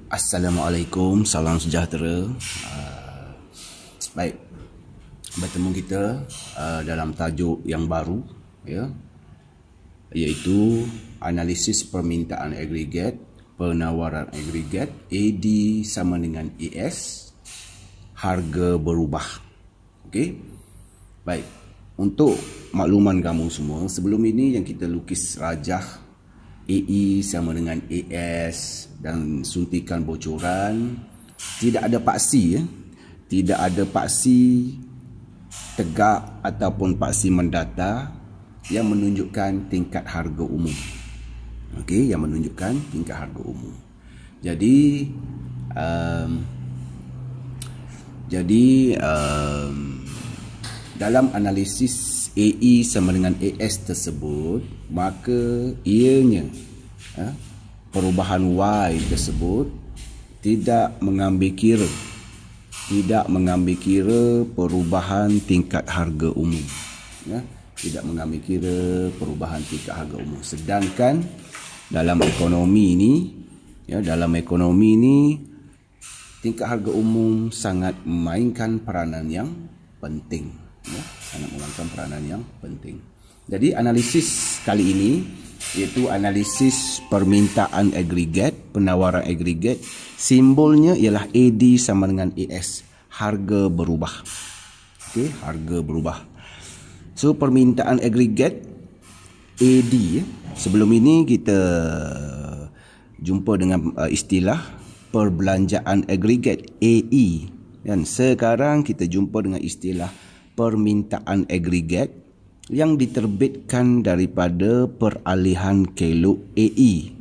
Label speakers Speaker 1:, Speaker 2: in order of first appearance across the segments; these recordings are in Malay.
Speaker 1: Assalamualaikum, salam sejahtera. Baik, bertemu kita dalam tajuk yang baru, ya, iaitu analisis permintaan agregat, penawaran agregat, AD sama dengan AS, harga berubah. Okey. Baik, untuk makluman kamu semua, sebelum ini yang kita lukis rajah AE sama dengan AS dan suntikan bocoran, tidak ada paksi, ya. Tidak ada paksi tegak ataupun paksi mendata yang menunjukkan tingkat harga umum. Okey, yang menunjukkan tingkat harga umum. Jadi dalam analisis AE sama dengan AS tersebut, maka ianya perubahan Y tersebut tidak mengambil kira perubahan tingkat harga umum, ya, tidak mengambil kira perubahan tingkat harga umum. Sedangkan dalam ekonomi ini tingkat harga umum sangat memainkan peranan yang penting, ya, sangat memainkan peranan yang penting. Jadi analisis kali ini iaitu analisis permintaan agregat, penawaran agregat. Simbolnya ialah AD sama dengan AS, harga berubah. Okey, harga berubah. So permintaan agregat AD, sebelum ini kita jumpa dengan istilah perbelanjaan agregat AE, dan sekarang kita jumpa dengan istilah permintaan agregat yang diterbitkan daripada peralihan kelok AE.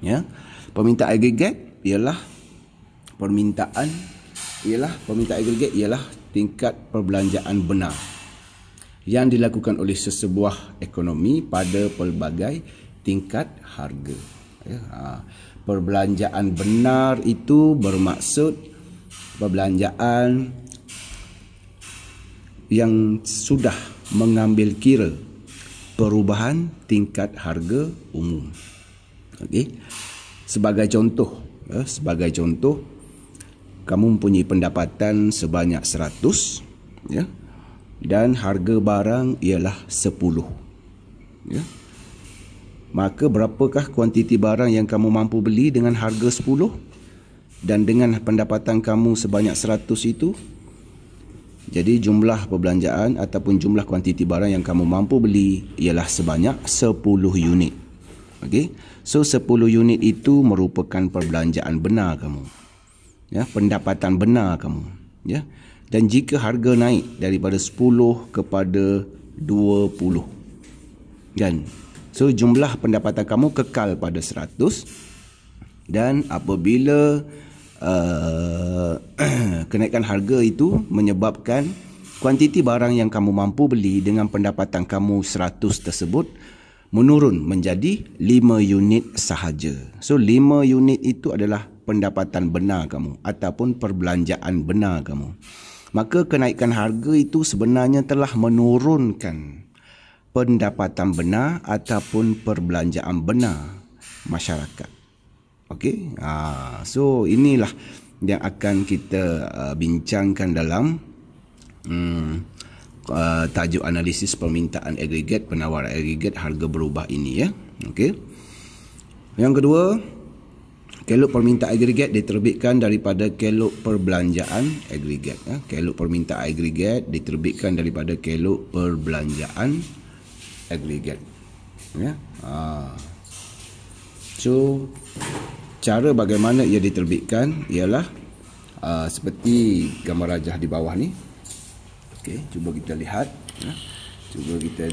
Speaker 1: Ya, permintaan agregat ialah permintaan agregat ialah tingkat perbelanjaan benar yang dilakukan oleh sesebuah ekonomi pada pelbagai tingkat harga. Ya, perbelanjaan benar itu bermaksud perbelanjaan yang sudah mengambil kira perubahan tingkat harga umum. Okey. Sebagai contoh, kamu mempunyai pendapatan sebanyak 100, ya, dan harga barang ialah 10. Ya. Maka berapakah kuantiti barang yang kamu mampu beli dengan harga 10? Dan dengan pendapatan kamu sebanyak 100 itu, jadi jumlah perbelanjaan ataupun jumlah kuantiti barang yang kamu mampu beli ialah sebanyak 10 unit. Okey. So 10 unit itu merupakan perbelanjaan benar kamu. Ya, pendapatan benar kamu, ya. Dan jika harga naik daripada 10 kepada 20, kan? So jumlah pendapatan kamu kekal pada 100, dan apabila kenaikan harga itu menyebabkan kuantiti barang yang kamu mampu beli dengan pendapatan kamu 100 tersebut menurun menjadi 5 unit sahaja. So 5 unit itu adalah pendapatan benar kamu ataupun perbelanjaan benar kamu. Maka kenaikan harga itu sebenarnya telah menurunkan pendapatan benar ataupun perbelanjaan benar masyarakat. Okey, so inilah yang akan kita bincangkan dalam tajuk analisis permintaan agregat, penawaran agregat, harga berubah ini, ya. Okey. Yang kedua, kelok permintaan agregat diterbitkan daripada kelok perbelanjaan agregat. Ya. Kelok permintaan agregat diterbitkan daripada kelok perbelanjaan agregat. Ya. So cara bagaimana ia diterbitkan ialah seperti gambar rajah di bawah ni. Okey, cuba kita lihat, ya. Cuba kita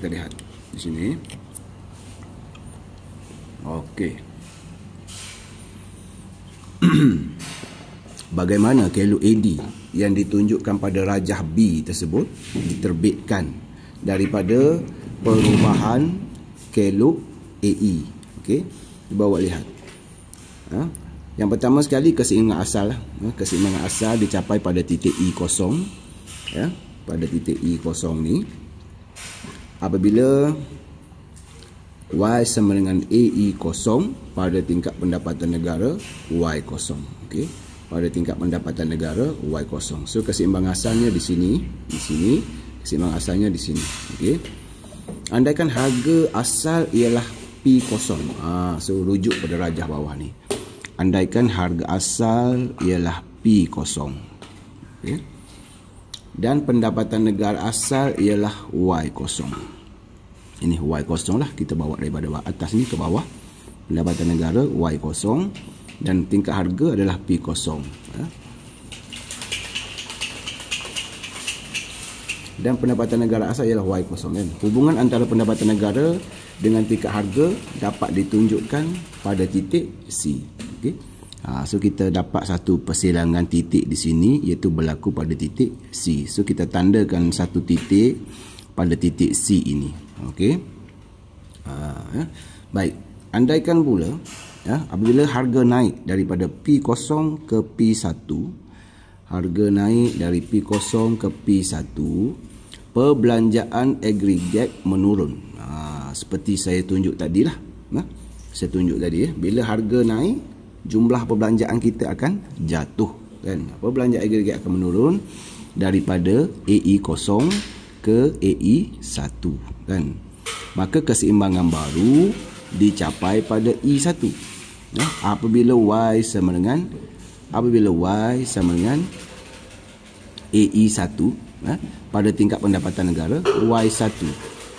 Speaker 1: lihat di sini. Okey. Bagaimana kelok AD yang ditunjukkan pada rajah B tersebut diterbitkan daripada perubahan kelok AE. Okey, cuba awak lihat. Yang pertama sekali keseimbangan asal. Keseimbangan asal dicapai pada titik E kosong, ya, pada titik E kosong ni apabila Y sama dengan AE kosong pada tingkat pendapatan negara Y kosong. Okey. Pada tingkat pendapatan negara Y kosong. So keseimbangan asalnya di sini, keseimbangan asalnya di sini. Okey. Andaikan harga asal ialah P kosong. So rujuk pada rajah bawah ni. Andaikan harga asal ialah P kosong. Okey. Dan pendapatan negara asal ialah Y kosong. Ini Y kosong lah, kita bawa daripada atas ni ke bawah. Pendapatan negara Y kosong dan tingkat harga adalah P kosong. Dan pendapatan negara asal ialah Y kosong kan. Hubungan antara pendapatan negara dengan tingkat harga dapat ditunjukkan pada titik C. Okey. So kita dapat satu persilangan titik di sini iaitu berlaku pada titik C. So kita tandakan satu titik pada titik C ini. Okey. Baik, andaikan pula apabila harga naik daripada P0 ke P1, harga naik dari P0 ke P1, perbelanjaan agregat menurun. Seperti saya tunjuk tadi lah. Saya tunjuk tadi bila harga naik, jumlah perbelanjaan kita akan jatuh kan. Perbelanjaan agregat akan menurun daripada AE0 ke AE1 kan. Maka keseimbangan baru dicapai pada E1. Apabila Y sama dengan AE1 pada tingkat pendapatan negara Y1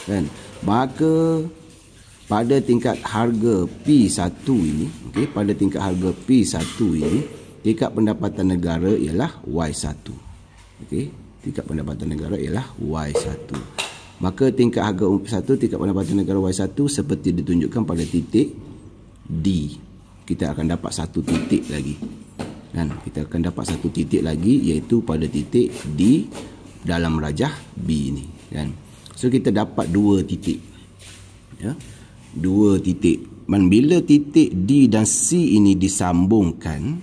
Speaker 1: kan. Maka pada tingkat harga P1 ini, okey, pada tingkat harga P1 ini, tingkat pendapatan negara ialah Y1. Okey, tingkat pendapatan negara ialah Y1. Maka tingkat harga P1, tingkat pendapatan negara Y1 seperti ditunjukkan pada titik D. Kita akan dapat satu titik lagi. Kan? Kita akan dapat satu titik lagi iaitu pada titik D dalam rajah B ini. Kan? So kita dapat dua titik. Ya. Dua titik. Dan bila titik D dan C ini disambungkan,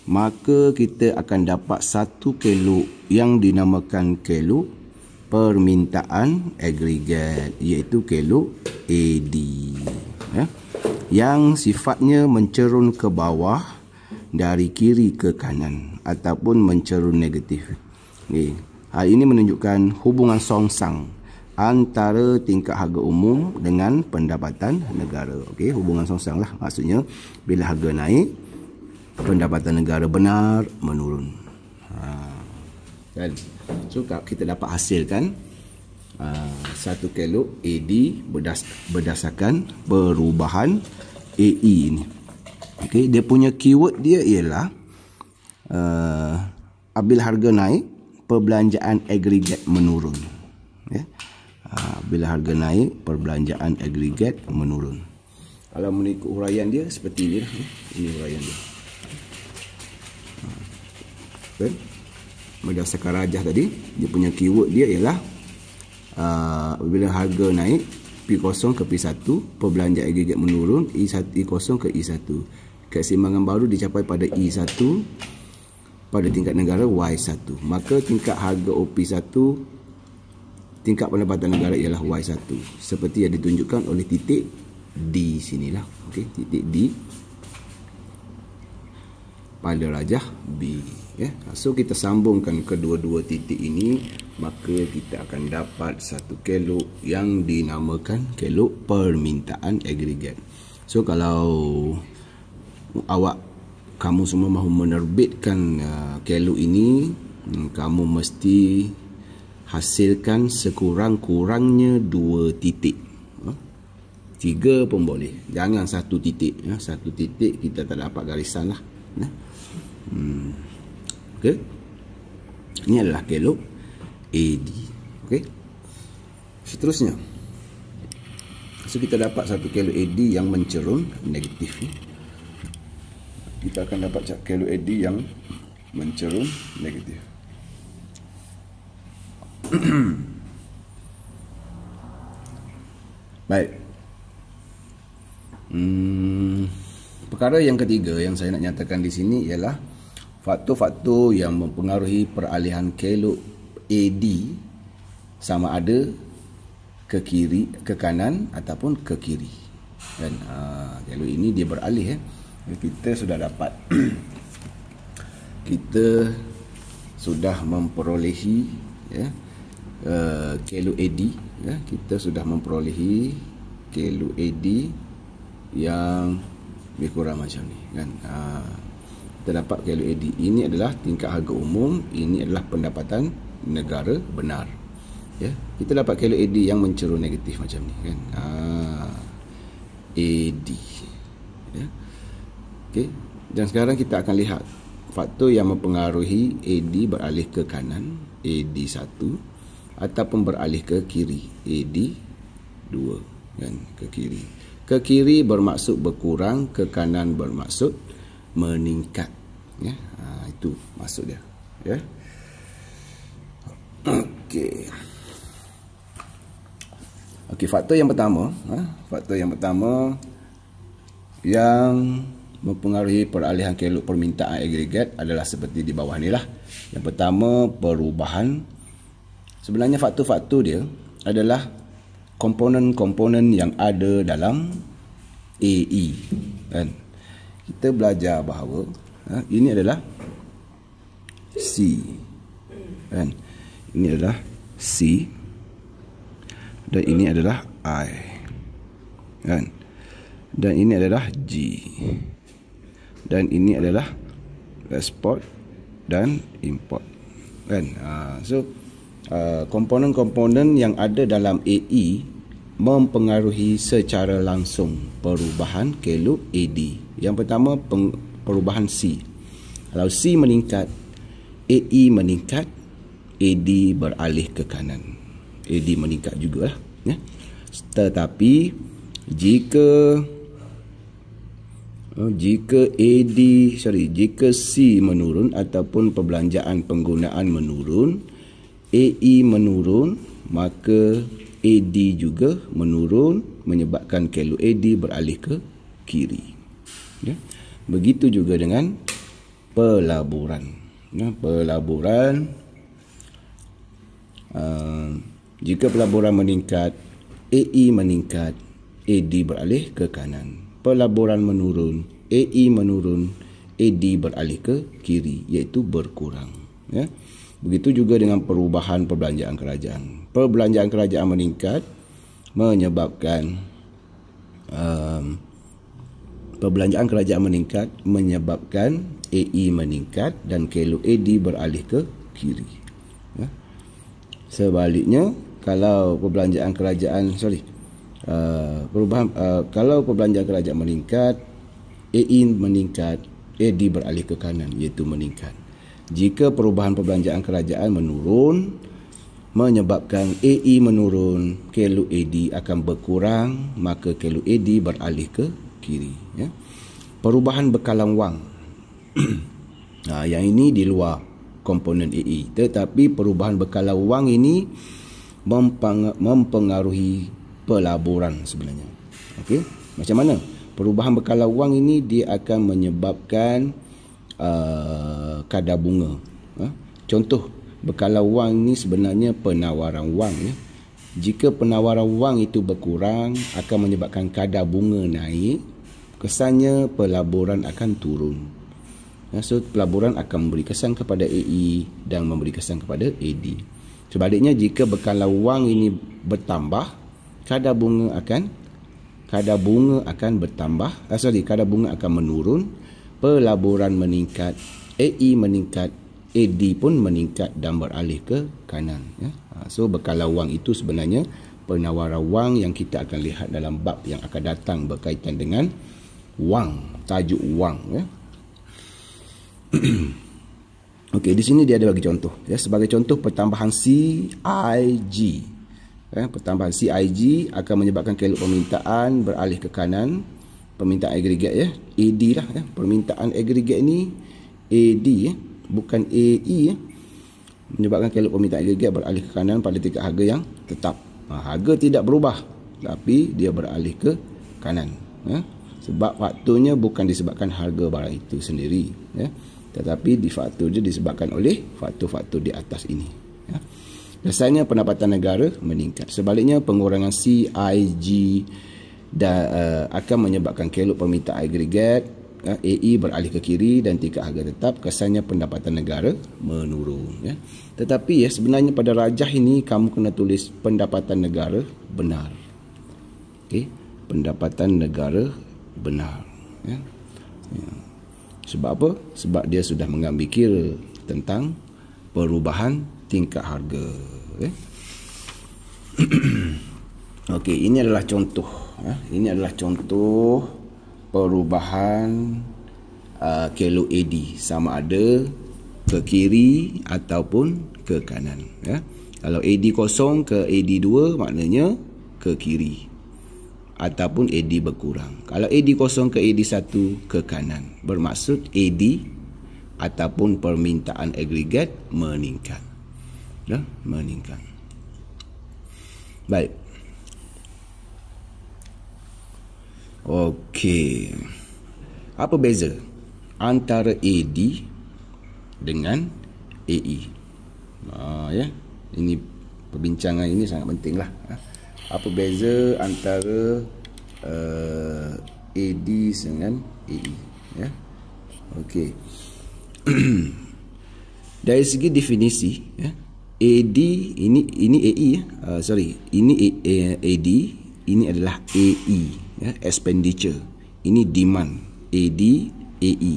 Speaker 1: maka kita akan dapat satu kelok yang dinamakan kelok permintaan agregat, iaitu kelok AD, yang sifatnya mencerun ke bawah dari kiri ke kanan ataupun mencerun negatif. Hal ini menunjukkan hubungan songsang antara tingkat harga umum dengan pendapatan negara. Okey, hubungan songsang lah, maksudnya bila harga naik, pendapatan negara benar menurun. Kan? So kita dapat hasilkan satu kelok AD berdasarkan perubahan AE ini. Okey, dia punya keyword dia ialah apabila harga naik, perbelanjaan agregat menurun. Okay? Bila harga naik, perbelanjaan agregat menurun. Kalau mengikut huraian dia seperti ini lah. Ini huraian dia. Okay? Berdasarkan rajah tadi, dia punya keyword dia ialah apabila harga naik P0 ke P1, perbelanjaan agregat menurun, E0 ke E1. Keseimbangan baru dicapai pada E1 pada tingkat negara Y1. Maka tingkat harga OP1, tingkat pendapatan negara ialah Y1. Seperti yang ditunjukkan oleh titik D sinilah. Okey, titik D pada rajah B. So kita sambungkan kedua-dua titik ini, maka kita akan dapat satu kelok yang dinamakan kelok permintaan agregat. So kalau kamu semua mahu menerbitkan kelok ini, kamu mesti hasilkan sekurang-kurangnya 2 titik. 3 pun boleh, jangan 1 titik. 1 titik kita tak dapat garisan lah. Okey, ini adalah kelok AD. Okey, seterusnya, so kita dapat satu kelok AD yang mencerun negatif. Kita akan dapat kelok AD yang mencerun negatif. Baik. Perkara yang ketiga yang saya nak nyatakan di sini ialah faktor-faktor yang mempengaruhi peralihan kelok AD sama ada ke kiri, ke kanan ataupun ke kiri. Kan kalau ini dia beralih kita sudah dapat kita sudah memperolehi kelo AD kita sudah memperolehi kelo AD yang lebih kurang macam ni kan. Kita dapat kelo AD ini adalah tingkat harga umum, ini adalah pendapatan negara benar. Kita dapat kelo AD yang mencerun negatif macam ni kan. AD. Okey, dan sekarang kita akan lihat faktor yang mempengaruhi AD beralih ke kanan, AD1, ataupun beralih ke kiri, AD2 kan, ke kiri. Ke kiri bermaksud berkurang, ke kanan bermaksud meningkat. Itu maksud dia. Okey, faktor yang pertama, yang mempengaruhi peralihan kelo permintaan agregat adalah seperti di bawah ni lah. Yang pertama, perubahan. Sebenarnya faktor-faktor dia adalah komponen-komponen yang ada dalam AE kan. Kita belajar bahawa ini adalah C kan. Ini adalah C dan ini adalah I kan. Dan ini adalah G dan ini adalah export dan import kan. So komponen-komponen yang ada dalam AE mempengaruhi secara langsung perubahan kelo AD. Yang pertama, perubahan C. Kalau C meningkat, AE meningkat, AD beralih ke kanan. AD meningkat jugalah Tetapi jika C menurun ataupun perbelanjaan penggunaan menurun, AE menurun, maka AD juga menurun, menyebabkan kelo AD beralih ke kiri. Begitu juga dengan pelaburan. Jika pelaburan meningkat, AE meningkat, AD beralih ke kanan. Pelaburan menurun, AE menurun, AD beralih ke kiri, iaitu berkurang. Begitu juga dengan perubahan perbelanjaan kerajaan. Perbelanjaan kerajaan meningkat, menyebabkan AE meningkat dan kelo AD beralih ke kiri. Sebaliknya, kalau perbelanjaan kerajaan kalau perbelanjaan kerajaan meningkat, AE meningkat, AD beralih ke kanan, iaitu meningkat. Jika perubahan perbelanjaan kerajaan menurun, menyebabkan AE menurun, kelo AD akan berkurang, maka kelo AD beralih ke kiri. Perubahan bekalan wang. Yang ini di luar komponen AE, tetapi perubahan bekalan wang ini mempengaruhi pelaburan sebenarnya. Okey, macam mana? Perubahan bekalan wang ini dia akan menyebabkan kadar bunga. Contoh bekalan wang ini sebenarnya penawaran wang. Jika penawaran wang itu berkurang, akan menyebabkan kadar bunga naik. Kesannya pelaburan akan turun. So pelaburan akan memberi kesan kepada AE dan memberi kesan kepada AD. Sebaliknya, jika bekalan wang ini bertambah, kadar bunga akan menurun, pelaburan meningkat, AE meningkat, AD pun meningkat dan beralih ke kanan. So bekalan wang itu sebenarnya penawaran wang yang kita akan lihat dalam bab yang akan datang berkaitan dengan wang, tajuk wang. Okey, di sini dia ada bagi contoh. Sebagai contoh, pertambahan CIG. Pertambahan CIG akan menyebabkan kelo permintaan beralih ke kanan. Permintaan agregat AD lah. Permintaan agregat ni AD bukan AE. Menyebabkan kelo permintaan agregat beralih ke kanan pada tingkat harga yang tetap. Harga tidak berubah, tapi dia beralih ke kanan. Sebab faktornya bukan disebabkan harga barang itu sendiri, tetapi faktornya disebabkan oleh faktor-faktor di atas ini. Biasanya pendapatan negara meningkat. Sebaliknya, pengurangan CIG akan menyebabkan kelok permintaan agregat, AE beralih ke kiri dan tingkat harga tetap. Kesannya pendapatan negara menurun. Ya. Tetapi sebenarnya pada rajah ini kamu kena tulis pendapatan negara benar. Okey, pendapatan negara benar. Ya. Sebab apa? Sebab dia sudah mengambil kira tentang perubahan tingkat harga. Okey, ini adalah contoh. Ini adalah contoh perubahan kelok AD, sama ada ke kiri ataupun ke kanan. Kalau AD kosong ke AD 2 maknanya ke kiri ataupun AD berkurang. Kalau AD kosong ke AD 1 ke kanan, bermaksud AD ataupun permintaan agregat meningkat. Meningkat. Baik. Okey. Apa beza antara AD dengan AE? Ini perbincangan ini sangat pentinglah. Apa beza antara AD dengan AE? Okey. Dari segi definisi, AD ini AE, ini AD, ini adalah AE, expenditure. Ini demand, AD, AE.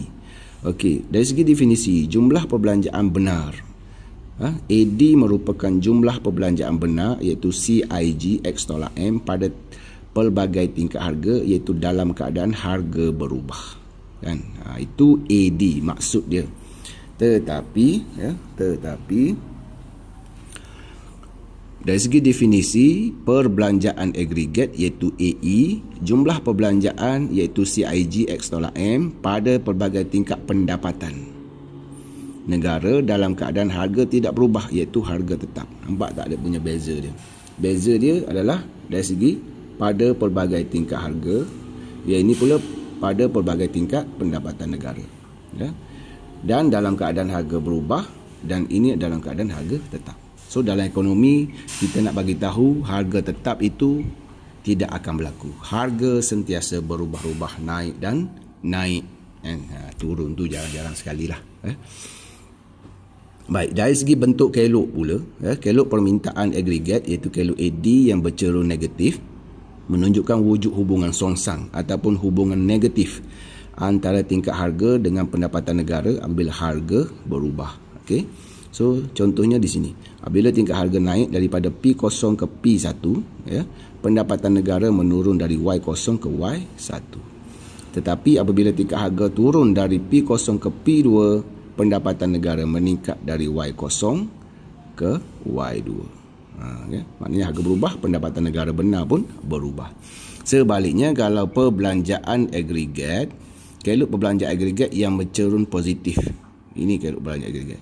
Speaker 1: Okey, dari segi definisi, jumlah perbelanjaan benar. AD merupakan jumlah perbelanjaan benar, iaitu CIG X tolak M pada pelbagai tingkat harga, iaitu dalam keadaan harga berubah. Kan? Itu AD maksud dia. Tetapi dari segi definisi perbelanjaan agregat iaitu AE, jumlah perbelanjaan iaitu CIG X tolak M pada pelbagai tingkat pendapatan negara dalam keadaan harga tidak berubah, iaitu harga tetap. Nampak tak ada punya beza dia? Beza dia adalah dari segi pada pelbagai tingkat harga, ini pula pada pelbagai tingkat pendapatan negara. Dan dalam keadaan harga berubah, dan ini dalam keadaan harga tetap. So dalam ekonomi kita nak bagi tahu harga tetap itu tidak akan berlaku. Harga sentiasa berubah-ubah, naik dan naik. Turun tu jarang-jarang sekali lah. Baik, dari segi bentuk kelok pula, kelok permintaan agregat iaitu kelok AD yang bercerun negatif menunjukkan wujud hubungan songsang ataupun hubungan negatif antara tingkat harga dengan pendapatan negara apabila harga berubah. Okey. So contohnya di sini, apabila tingkat harga naik daripada P0 ke P1, pendapatan negara menurun dari Y0 ke Y1. Tetapi apabila tingkat harga turun dari P0 ke P2, pendapatan negara meningkat dari Y0 ke Y2. Maknanya harga berubah, pendapatan negara benar pun berubah. Sebaliknya, kalau perbelanjaan agregat, kelok perbelanjaan agregat yang bercerun positif. Ini kelok perbelanjaan agregat,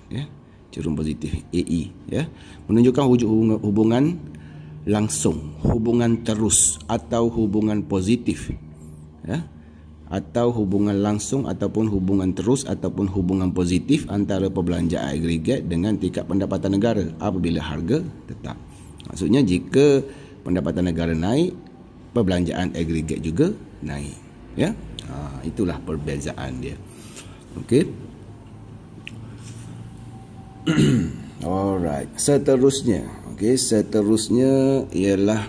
Speaker 1: cerun positif, AE, menunjukkan wujud hubungan langsung, hubungan terus atau hubungan positif, atau hubungan langsung ataupun hubungan terus ataupun hubungan positif antara perbelanjaan agregat dengan tingkat pendapatan negara apabila harga tetap. Maksudnya jika pendapatan negara naik, perbelanjaan agregat juga naik. Itulah perbezaan dia. Okey. Alright, seterusnya ialah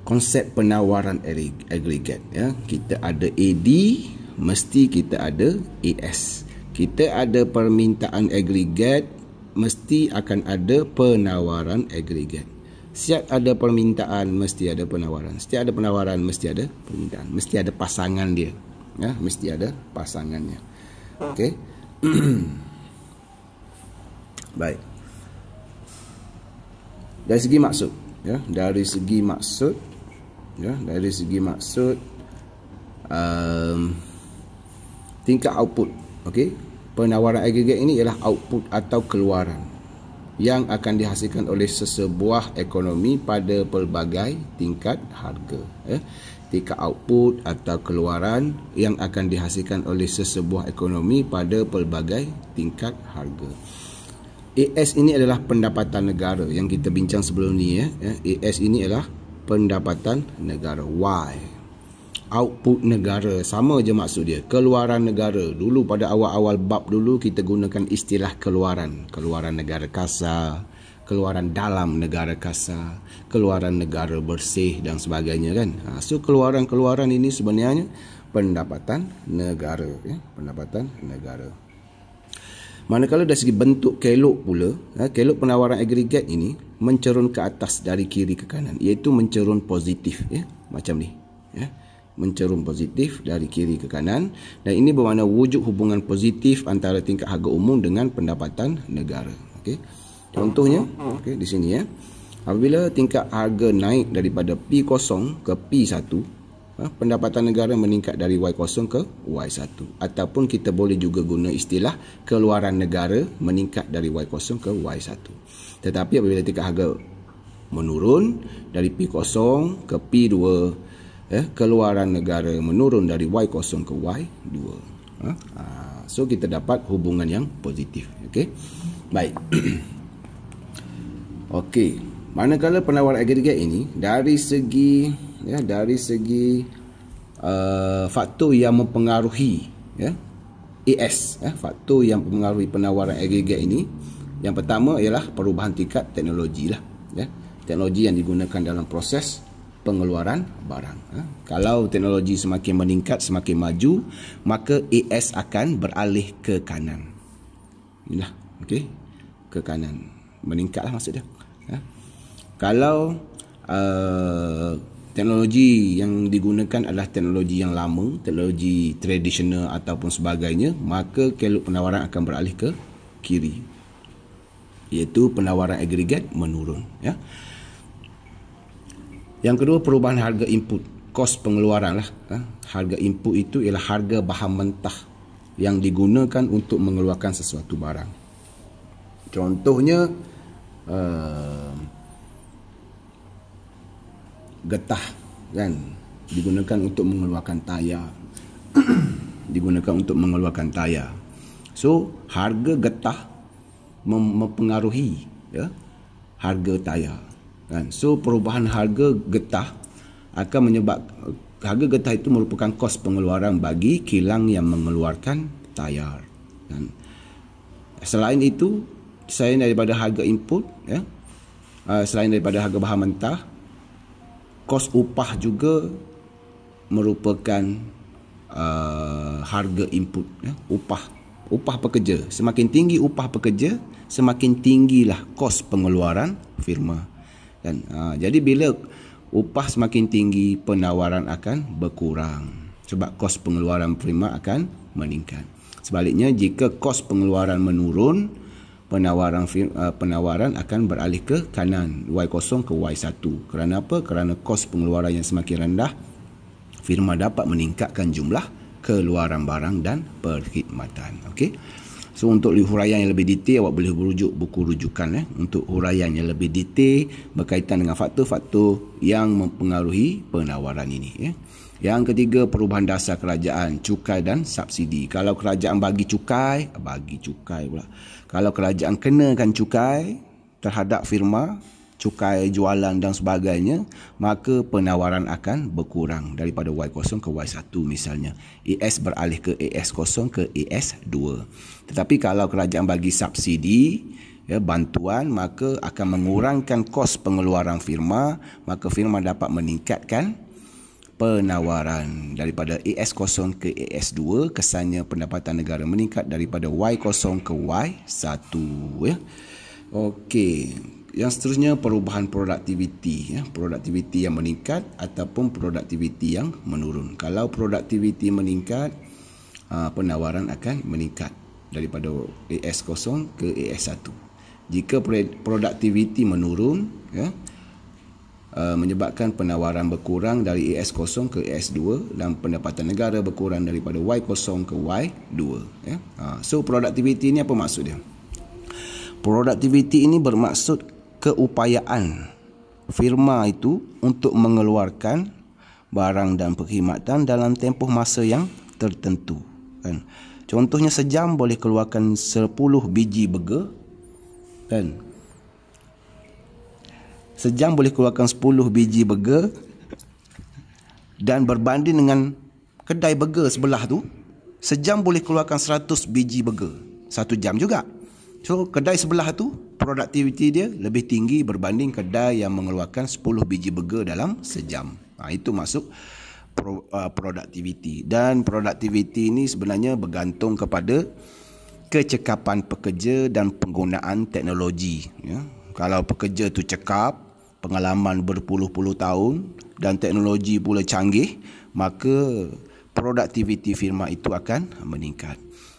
Speaker 1: konsep penawaran agregat. Kita ada AD, mesti kita ada AS. Kita ada permintaan agregat, mesti akan ada penawaran agregat. Setiap ada permintaan mesti ada penawaran. Setiap ada penawaran mesti ada permintaan. Mesti ada pasangan dia. Mesti ada pasangannya. Okey. Baik. Dari segi maksud, dari segi maksud, tingkat output, penawaran agregat ini ialah output atau keluaran yang akan dihasilkan oleh sesebuah ekonomi pada pelbagai tingkat harga. Tingkat output atau keluaran yang akan dihasilkan oleh sesebuah ekonomi pada pelbagai tingkat harga. AS ini adalah pendapatan negara yang kita bincang sebelum ni ya. AS ini adalah pendapatan negara. Y, output negara, sama je maksud dia, keluaran negara. Dulu pada awal-awal bab dulu kita gunakan istilah keluaran negara kasar, keluaran dalam negara kasar, keluaran negara bersih dan sebagainya kan. So keluaran-keluaran ini sebenarnya pendapatan negara ya, pendapatan negara. Manakala dari segi bentuk kelok pula, kelok penawaran agregat ini mencerun ke atas dari kiri ke kanan, iaitu mencerun positif ya, macam ni ya. Mencerun positif dari kiri ke kanan, dan ini bermakna wujud hubungan positif antara tingkat harga umum dengan pendapatan negara. Okey. Contohnya, okey, di sini ya. Apabila tingkat harga naik daripada P0 ke P1, pendapatan negara meningkat dari Y0 ke Y1. Ataupun kita boleh juga guna istilah keluaran negara meningkat dari Y0 ke Y1. Tetapi apabila tingkat harga menurun dari P0 ke P2, keluaran negara menurun dari Y0 ke Y2. So kita dapat hubungan yang positif. Okey. Baik. Okey. Manakala penawaran agregat ini dari segi faktor yang mempengaruhi AS, faktor yang mempengaruhi penawaran agregat ini, yang pertama ialah perubahan tingkat teknologi lah ya. Teknologi yang digunakan dalam proses pengeluaran barang. Kalau teknologi semakin meningkat, semakin maju, maka AS akan beralih ke kanan. Inilah, okey, ke kanan, meningkatlah maksud dia. Kalau teknologi yang digunakan adalah teknologi yang lama, teknologi tradisional ataupun sebagainya, maka kelok penawaran akan beralih ke kiri, iaitu penawaran agregat menurun ya. Yang kedua, perubahan harga input, kos pengeluaran lah. Harga input itu ialah harga bahan mentah yang digunakan untuk mengeluarkan sesuatu barang. Contohnya getah kan, digunakan untuk mengeluarkan tayar. Digunakan untuk mengeluarkan tayar. So harga getah mempengaruhi ya, harga tayar kan. So perubahan harga getah akan menyebabkan, harga getah itu merupakan kos pengeluaran bagi kilang yang mengeluarkan tayar kan. Selain itu, selain daripada harga input ya, selain daripada harga bahan mentah, kos upah juga merupakan harga input ya. Upah pekerja, semakin tinggi upah pekerja, semakin tinggilah kos pengeluaran firma kan. Jadi bila upah semakin tinggi, penawaran akan berkurang sebab kos pengeluaran firma akan meningkat. Sebaliknya, jika kos pengeluaran menurun, penawaran akan beralih ke kanan, Y0 ke Y1. Kerana apa? Kerana kos pengeluaran yang semakin rendah, firma dapat meningkatkan jumlah keluaran barang dan perkhidmatan. Okey. So untuk huraian yang lebih detail, awak boleh merujuk buku rujukan untuk huraian yang lebih detail berkaitan dengan faktor-faktor yang mempengaruhi penawaran ini ya. Yang ketiga, perubahan dasar kerajaan, cukai dan subsidi. Kalau kerajaan bagi cukai pula. Kalau kerajaan kenakan cukai terhadap firma, cukai jualan dan sebagainya, maka penawaran akan berkurang daripada Y0 ke Y1 misalnya. AS beralih ke AS0 ke AS2. Tetapi kalau kerajaan bagi subsidi ya, bantuan, maka akan mengurangkan kos pengeluaran firma, maka firma dapat meningkatkan penawaran daripada AS0 ke AS2. Kesannya pendapatan negara meningkat daripada Y0 ke Y1 ya. Okey. Yang seterusnya, perubahan produktiviti ya. Produktiviti yang meningkat ataupun produktiviti yang menurun. Kalau produktiviti meningkat, penawaran akan meningkat daripada AS0 ke AS1. Jika produktiviti menurun ya, menyebabkan penawaran berkurang dari AS0 ke AS2 dan pendapatan negara berkurang daripada Y0 ke Y2 ya. So produktiviti ini apa maksud dia? Produktiviti ini bermaksud keupayaan firma itu untuk mengeluarkan barang dan perkhidmatan dalam tempoh masa yang tertentu kan. Contohnya, sejam boleh keluarkan 10 biji burger Kan? Sejam boleh keluarkan 10 biji burger, dan berbanding dengan kedai burger sebelah tu, sejam boleh keluarkan 100 biji burger. 1 jam juga. So kedai sebelah tu produktiviti dia lebih tinggi berbanding kedai yang mengeluarkan 10 biji burger dalam sejam. Itu masuk produktiviti. Dan produktiviti ini sebenarnya bergantung kepada kecekapan pekerja dan penggunaan teknologi. Kalau pekerja tu cekap, pengalaman berpuluh-puluh tahun dan teknologi pula canggih, maka produktiviti firma itu akan meningkat.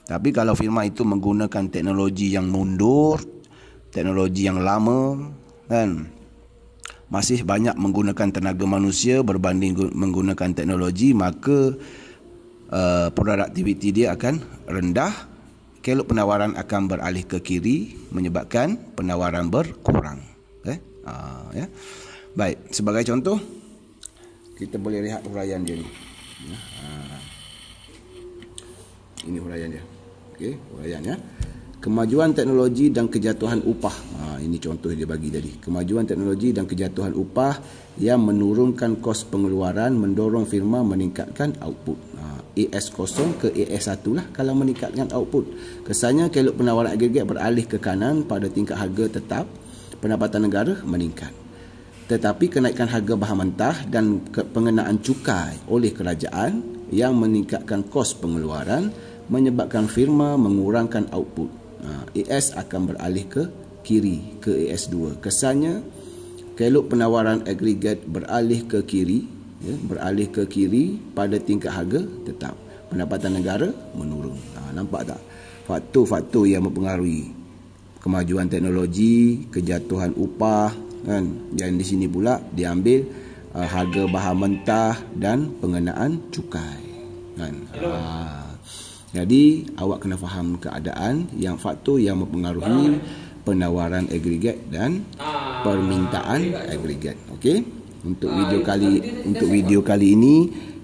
Speaker 1: Tapi kalau firma itu menggunakan teknologi yang mundur, teknologi yang lama, kan, masih banyak menggunakan tenaga manusia berbanding menggunakan teknologi, maka produktiviti dia akan rendah. Kelok penawaran akan beralih ke kiri, menyebabkan penawaran berkurang. Ya. Baik, sebagai contoh, kita boleh lihat huraian dia ni. Ini huraian dia. Okey, huraian ya. Kemajuan teknologi dan kejatuhan upah. Ini contoh dia bagi tadi. Kemajuan teknologi dan kejatuhan upah yang menurunkan kos pengeluaran mendorong firma meningkatkan output. AS0 ke AS1 lah kalau meningkatkan output. Kesannya kelok penawaran agregat beralih ke kanan pada tingkat harga tetap, pendapatan negara meningkat. Tetapi kenaikan harga bahan mentah dan pengenaan cukai oleh kerajaan yang meningkatkan kos pengeluaran menyebabkan firma mengurangkan output. AS akan beralih ke kiri, ke AS2. Kesannya kelok penawaran agregat beralih ke kiri, beralih ke kiri pada tingkat harga tetap, pendapatan negara menurun. Nampak tak faktor-faktor yang mempengaruhi kemajuan teknologi, kejatuhan upah, kan? Yang di sini pula diambil harga bahan mentah dan pengenaan cukai, kan? Jadi awak kena faham keadaan yang faktor yang mempengaruhi penawaran agregat dan permintaan agregat. Okey. Untuk video kali ini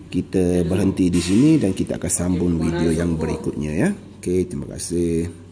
Speaker 1: kita berhenti di sini dan kita akan sambung video yang berikutnya ya. Okey, terima kasih.